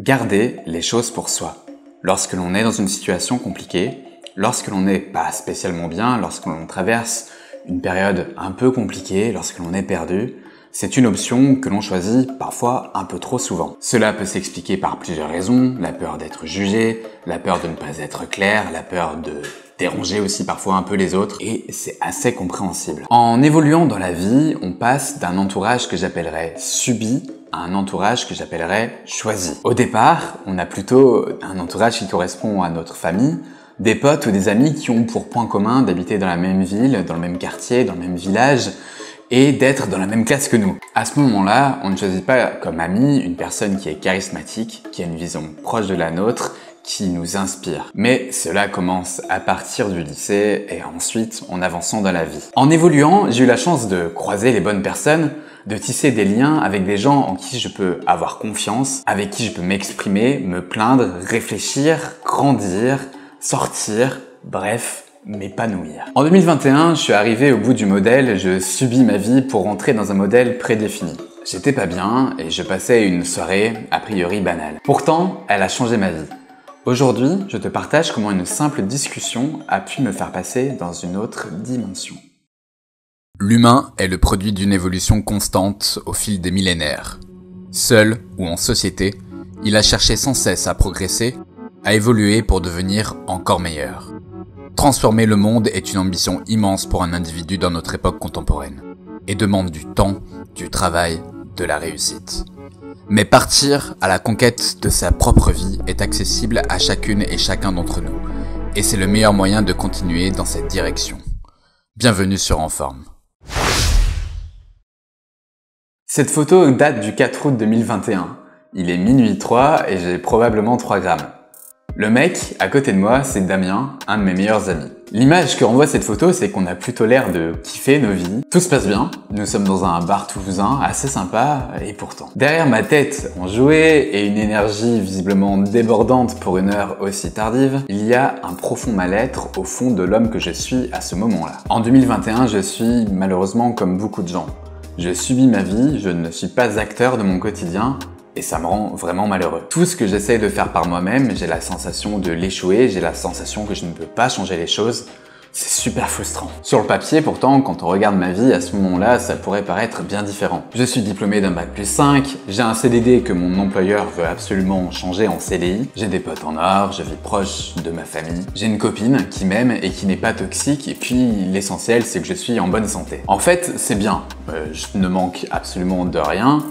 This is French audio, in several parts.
Garder les choses pour soi. Lorsque l'on est dans une situation compliquée, lorsque l'on n'est pas spécialement bien, lorsque l'on traverse une période un peu compliquée, lorsque l'on est perdu, c'est une option que l'on choisit parfois un peu trop souvent. Cela peut s'expliquer par plusieurs raisons, la peur d'être jugé, la peur de ne pas être clair, la peur de déranger aussi parfois un peu les autres, et c'est assez compréhensible. En évoluant dans la vie, on passe d'un entourage que j'appellerais subi à un entourage que j'appellerais choisi. Au départ, on a plutôt un entourage qui correspond à notre famille, des potes ou des amis qui ont pour point commun d'habiter dans la même ville, dans le même quartier, dans le même village, et d'être dans la même classe que nous. À ce moment-là, on ne choisit pas comme ami une personne qui est charismatique, qui a une vision proche de la nôtre, qui nous inspire. Mais cela commence à partir du lycée et ensuite en avançant dans la vie. En évoluant, j'ai eu la chance de croiser les bonnes personnes, de tisser des liens avec des gens en qui je peux avoir confiance, avec qui je peux m'exprimer, me plaindre, réfléchir, grandir, sortir, bref, m'épanouir. En 2021, je suis arrivé au bout du modèle, je subis ma vie pour rentrer dans un modèle prédéfini. J'étais pas bien et je passais une soirée a priori banale. Pourtant, elle a changé ma vie. Aujourd'hui, je te partage comment une simple discussion a pu me faire passer dans une autre dimension. L'humain est le produit d'une évolution constante au fil des millénaires. Seul ou en société, il a cherché sans cesse à progresser, à évoluer pour devenir encore meilleur. Transformer le monde est une ambition immense pour un individu dans notre époque contemporaine, et demande du temps, du travail, de la réussite. Mais partir à la conquête de sa propre vie est accessible à chacune et chacun d'entre nous, et c'est le meilleur moyen de continuer dans cette direction. Bienvenue sur En Forme. Cette photo date du 4 août 2021. Il est minuit 3 et j'ai probablement 3 grammes. Le mec, à côté de moi, c'est Damien, un de mes meilleurs amis. L'image que renvoie cette photo, c'est qu'on a plutôt l'air de kiffer nos vies. Tout se passe bien, nous sommes dans un bar toulousain assez sympa, et pourtant. Derrière ma tête, en jouet et une énergie visiblement débordante pour une heure aussi tardive, il y a un profond mal-être au fond de l'homme que je suis à ce moment-là. En 2021, je suis malheureusement comme beaucoup de gens. Je subis ma vie, je ne suis pas acteur de mon quotidien, et ça me rend vraiment malheureux. Tout ce que j'essaie de faire par moi-même, j'ai la sensation de l'échouer, j'ai la sensation que je ne peux pas changer les choses. C'est super frustrant. Sur le papier, pourtant, quand on regarde ma vie, à ce moment-là, ça pourrait paraître bien différent. Je suis diplômé d'un bac+5, j'ai un CDD que mon employeur veut absolument changer en CDI, j'ai des potes en or, je vis proche de ma famille, j'ai une copine qui m'aime et qui n'est pas toxique, et puis l'essentiel, c'est que je suis en bonne santé. En fait, c'est bien. Je ne manque absolument de rien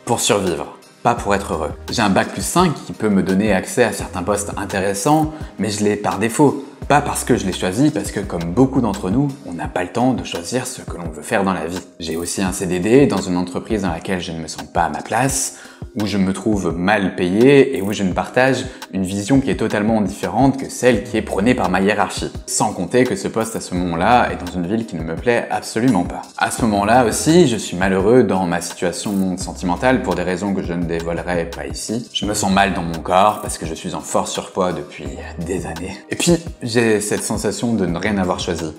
pour survivre. Pas pour être heureux. J'ai un bac+5 qui peut me donner accès à certains postes intéressants, mais je l'ai par défaut. Pas parce que je l'ai choisi, parce que comme beaucoup d'entre nous, on n'a pas le temps de choisir ce que l'on veut faire dans la vie. J'ai aussi un CDD dans une entreprise dans laquelle je ne me sens pas à ma place, où je me trouve mal payé et où je ne partage une vision qui est totalement différente que celle qui est prônée par ma hiérarchie. Sans compter que ce poste à ce moment-là est dans une ville qui ne me plaît absolument pas. À ce moment-là aussi, je suis malheureux dans ma situation sentimentale pour des raisons que je ne dévoilerai pas ici. Je me sens mal dans mon corps parce que je suis en fort surpoids depuis des années. Et puis, j'ai cette sensation de ne rien avoir choisi.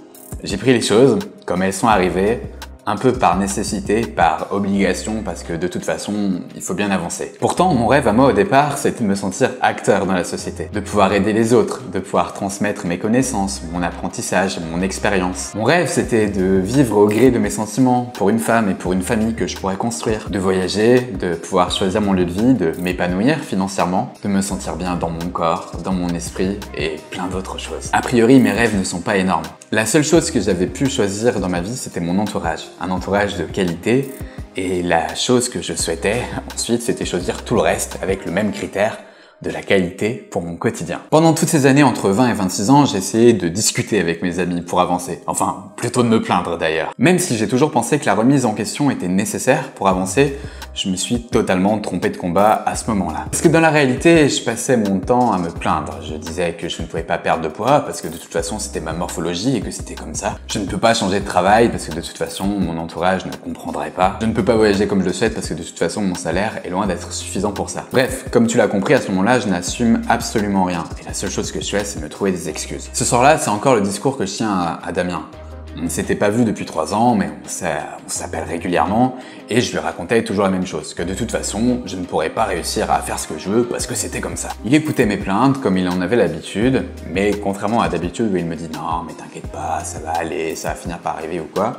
J'ai pris les choses comme elles sont arrivées, un peu par nécessité, par obligation, parce que de toute façon, il faut bien avancer. Pourtant, mon rêve à moi au départ, c'était de me sentir acteur dans la société, de pouvoir aider les autres, de pouvoir transmettre mes connaissances, mon apprentissage, mon expérience. Mon rêve, c'était de vivre au gré de mes sentiments, pour une femme et pour une famille que je pourrais construire, de voyager, de pouvoir choisir mon lieu de vie, de m'épanouir financièrement, de me sentir bien dans mon corps, dans mon esprit et plein d'autres choses. A priori, mes rêves ne sont pas énormes. La seule chose que j'avais pu choisir dans ma vie, c'était mon entourage. Un entourage de qualité, et la chose que je souhaitais ensuite, c'était choisir tout le reste avec le même critère de la qualité pour mon quotidien. Pendant toutes ces années, entre 20 et 26 ans, j'ai essayé de discuter avec mes amis pour avancer. Enfin, plutôt de me plaindre d'ailleurs. Même si j'ai toujours pensé que la remise en question était nécessaire pour avancer, je me suis totalement trompé de combat à ce moment-là. Parce que dans la réalité, je passais mon temps à me plaindre. Je disais que je ne pouvais pas perdre de poids parce que de toute façon c'était ma morphologie et que c'était comme ça. Je ne peux pas changer de travail parce que de toute façon mon entourage ne comprendrait pas. Je ne peux pas voyager comme je le souhaite parce que de toute façon mon salaire est loin d'être suffisant pour ça. Bref, comme tu l'as compris, à ce moment-là, je n'assume absolument rien. Et la seule chose que je fais, c'est me trouver des excuses. Ce soir-là, c'est encore le discours que je tiens à Damien. On ne s'était pas vu depuis 3 ans, mais on s'appelle régulièrement, et je lui racontais toujours la même chose, que de toute façon, je ne pourrais pas réussir à faire ce que je veux parce que c'était comme ça. Il écoutait mes plaintes comme il en avait l'habitude, mais contrairement à d'habitude où il me dit « Non, mais t'inquiète pas, ça va aller, ça va finir par arriver ou quoi »,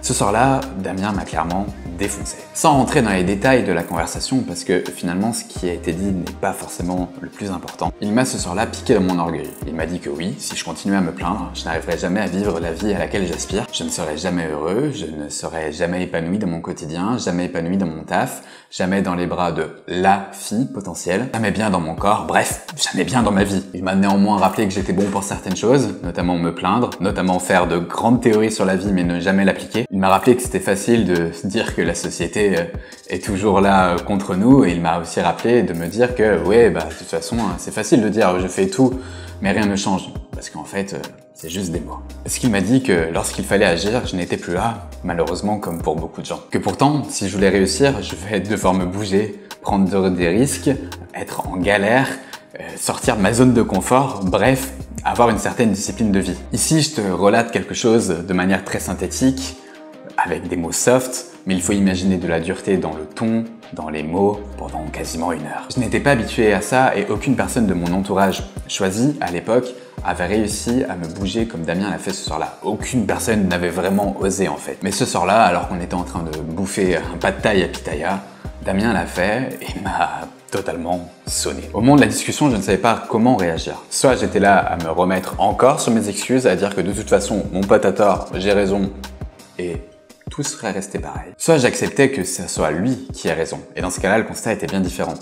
ce soir-là, Damien m'a clairement défoncé. Sans rentrer dans les détails de la conversation, parce que finalement ce qui a été dit n'est pas forcément le plus important, il m'a ce soir-là piqué dans mon orgueil. Il m'a dit que oui, si je continuais à me plaindre, je n'arriverais jamais à vivre la vie à laquelle j'aspire, je ne serais jamais heureux, je ne serais jamais épanoui dans mon quotidien, jamais épanoui dans mon taf, jamais dans les bras de la fille potentielle, jamais bien dans mon corps, bref, jamais bien dans ma vie. Il m'a néanmoins rappelé que j'étais bon pour certaines choses, notamment me plaindre, notamment faire de grandes théories sur la vie mais ne jamais l'appliquer. Il m'a rappelé que c'était facile de dire que la société est toujours là contre nous, et il m'a aussi rappelé de me dire que ouais, bah de toute façon c'est facile de dire je fais tout mais rien ne change, parce qu'en fait c'est juste des mots. Parce qu'il m'a dit que lorsqu'il fallait agir, je n'étais plus là, malheureusement comme pour beaucoup de gens. Que pourtant, si je voulais réussir, je vais devoir me bouger, prendre des risques, être en galère, sortir de ma zone de confort, bref, avoir une certaine discipline de vie. Ici, je te relate quelque chose de manière très synthétique, avec des mots soft, mais il faut imaginer de la dureté dans le ton, dans les mots, pendant quasiment 1 heure. Je n'étais pas habitué à ça, et aucune personne de mon entourage choisi à l'époque avait réussi à me bouger comme Damien l'a fait ce soir-là. Aucune personne n'avait vraiment osé en fait. Mais ce soir-là, alors qu'on était en train de bouffer un pad thai à Pitaya, Damien l'a fait et m'a totalement sonné. Au moment de la discussion, je ne savais pas comment réagir. Soit j'étais là à me remettre encore sur mes excuses, à dire que de toute façon, mon pote a tort, j'ai raison, et tout serait resté pareil. Soit j'acceptais que ce soit lui qui ait raison, et dans ce cas-là, le constat était bien différent.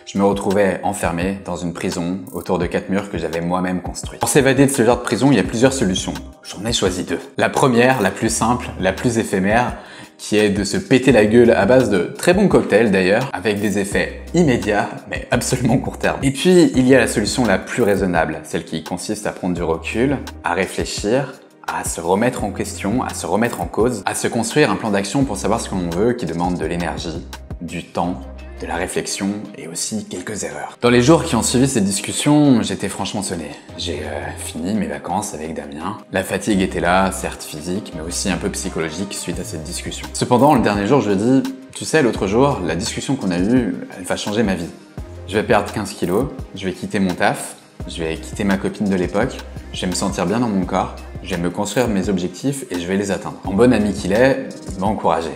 Je me retrouvais enfermé dans une prison autour de 4 murs que j'avais moi-même construits. Pour s'évader de ce genre de prison, il y a plusieurs solutions. J'en ai choisi 2. La première, la plus simple, la plus éphémère, qui est de se péter la gueule à base de très bons cocktails d'ailleurs, avec des effets immédiats, mais absolument court terme. Et puis, il y a la solution la plus raisonnable, celle qui consiste à prendre du recul, à réfléchir, à se remettre en question, à se remettre en cause, à se construire un plan d'action pour savoir ce que l'on veut, qui demande de l'énergie, du temps, de la réflexion et aussi quelques erreurs. Dans les jours qui ont suivi cette discussion, j'étais franchement sonné. J'ai fini mes vacances avec Damien. La fatigue était là, certes physique, mais aussi un peu psychologique suite à cette discussion. Cependant, le dernier jour, je lui ai dit « Tu sais, l'autre jour, la discussion qu'on a eue, elle va changer ma vie. Je vais perdre 15 kilos, je vais quitter mon taf, je vais quitter ma copine de l'époque, je vais me sentir bien dans mon corps, je vais me construire mes objectifs et je vais les atteindre. » En bon ami qu'il est, il m'a encouragé.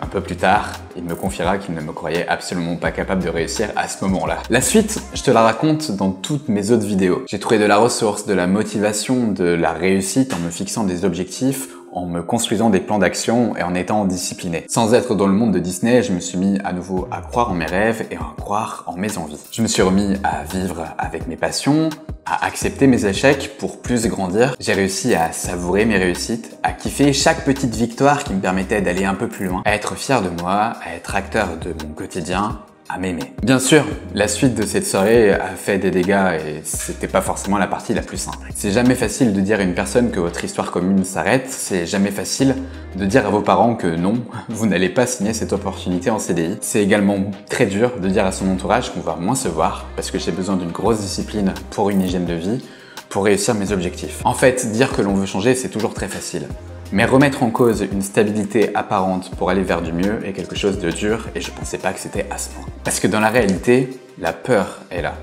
Un peu plus tard, il me confiera qu'il ne me croyait absolument pas capable de réussir à ce moment-là. La suite, je te la raconte dans toutes mes autres vidéos. J'ai trouvé de la ressource, de la motivation, de la réussite en me fixant des objectifs, en me construisant des plans d'action et en étant discipliné. Sans être dans le monde de Disney, je me suis mis à nouveau à croire en mes rêves et à croire en mes envies. Je me suis remis à vivre avec mes passions, à accepter mes échecs pour plus grandir. J'ai réussi à savourer mes réussites, à kiffer chaque petite victoire qui me permettait d'aller un peu plus loin, à être fier de moi, à être acteur de mon quotidien, à m'aimer. Bien sûr, la suite de cette soirée a fait des dégâts et c'était pas forcément la partie la plus simple. C'est jamais facile de dire à une personne que votre histoire commune s'arrête, c'est jamais facile de dire à vos parents que non, vous n'allez pas signer cette opportunité en CDI. C'est également très dur de dire à son entourage qu'on va moins se voir parce que j'ai besoin d'une grosse discipline pour une hygiène de vie, pour réussir mes objectifs. En fait, dire que l'on veut changer, c'est toujours très facile. Mais remettre en cause une stabilité apparente pour aller vers du mieux est quelque chose de dur et je pensais pas que c'était à ce point. Parce que dans la réalité, la peur est là.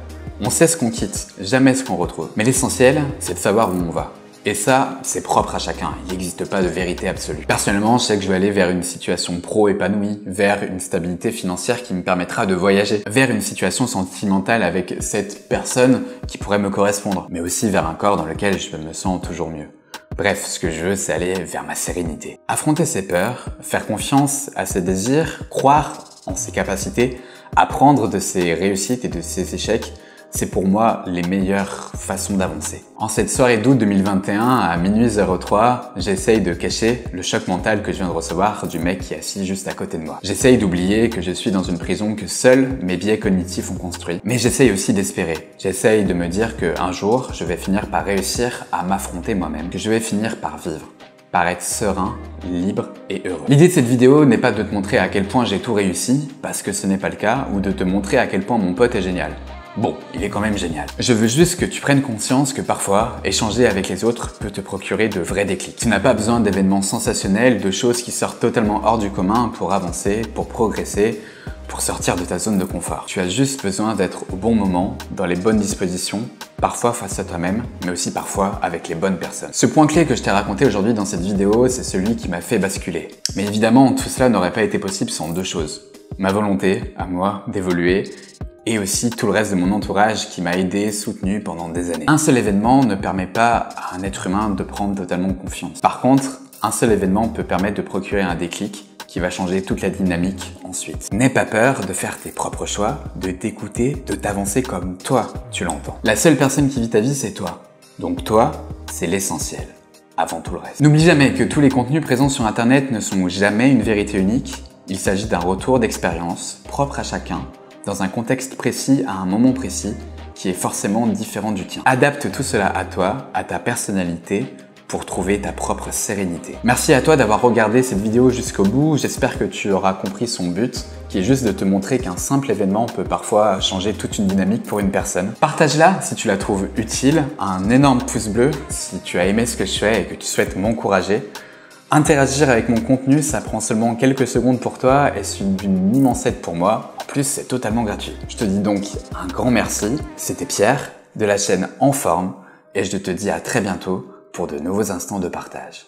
On sait ce qu'on quitte, jamais ce qu'on retrouve. Mais l'essentiel, c'est de savoir où on va. Et ça, c'est propre à chacun, il n'existe pas de vérité absolue. Personnellement, je sais que je vais aller vers une situation pro épanouie, vers une stabilité financière qui me permettra de voyager, vers une situation sentimentale avec cette personne qui pourrait me correspondre, mais aussi vers un corps dans lequel je me sens toujours mieux. Bref, ce que je veux, c'est aller vers ma sérénité. Affronter ses peurs, faire confiance à ses désirs, croire en ses capacités, apprendre de ses réussites et de ses échecs, c'est pour moi les meilleures façons d'avancer. En cette soirée d'août 2021, à minuit 03, j'essaye de cacher le choc mental que je viens de recevoir du mec qui est assis juste à côté de moi. J'essaye d'oublier que je suis dans une prison que seuls mes biais cognitifs ont construit. Mais j'essaye aussi d'espérer. J'essaye de me dire qu'un jour, je vais finir par réussir à m'affronter moi-même, que je vais finir par vivre, par être serein, libre et heureux. L'idée de cette vidéo n'est pas de te montrer à quel point j'ai tout réussi, parce que ce n'est pas le cas, ou de te montrer à quel point mon pote est génial. bon, il est quand même génial. Je veux juste que tu prennes conscience que parfois, échanger avec les autres peut te procurer de vrais déclics. Tu n'as pas besoin d'événements sensationnels, de choses qui sortent totalement hors du commun pour avancer, pour progresser, pour sortir de ta zone de confort. Tu as juste besoin d'être au bon moment, dans les bonnes dispositions, parfois face à toi-même, mais aussi parfois avec les bonnes personnes. Ce point clé que je t'ai raconté aujourd'hui dans cette vidéo, c'est celui qui m'a fait basculer. Mais évidemment, tout cela n'aurait pas été possible sans deux choses. Ma volonté, à moi, d'évoluer, et aussi tout le reste de mon entourage qui m'a aidé, soutenu pendant des années. Un seul événement ne permet pas à un être humain de prendre totalement confiance. Par contre, un seul événement peut permettre de procurer un déclic qui va changer toute la dynamique ensuite. N'aie pas peur de faire tes propres choix, de t'écouter, de t'avancer comme toi, tu l'entends. La seule personne qui vit ta vie, c'est toi. Donc toi, c'est l'essentiel, avant tout le reste. N'oublie jamais que tous les contenus présents sur Internet ne sont jamais une vérité unique. Il s'agit d'un retour d'expérience propre à chacun, dans un contexte précis, à un moment précis, qui est forcément différent du tien. Adapte tout cela à toi, à ta personnalité, pour trouver ta propre sérénité. Merci à toi d'avoir regardé cette vidéo jusqu'au bout. J'espère que tu auras compris son but, qui est juste de te montrer qu'un simple événement peut parfois changer toute une dynamique pour une personne. Partage-la si tu la trouves utile, un énorme pouce bleu si tu as aimé ce que je fais et que tu souhaites m'encourager. Interagir avec mon contenu, ça prend seulement quelques secondes pour toi et c'est d'une immense aide pour moi. En plus, c'est totalement gratuit. Je te dis donc un grand merci. C'était Pierre de la chaîne En Forme et je te dis à très bientôt pour de nouveaux instants de partage.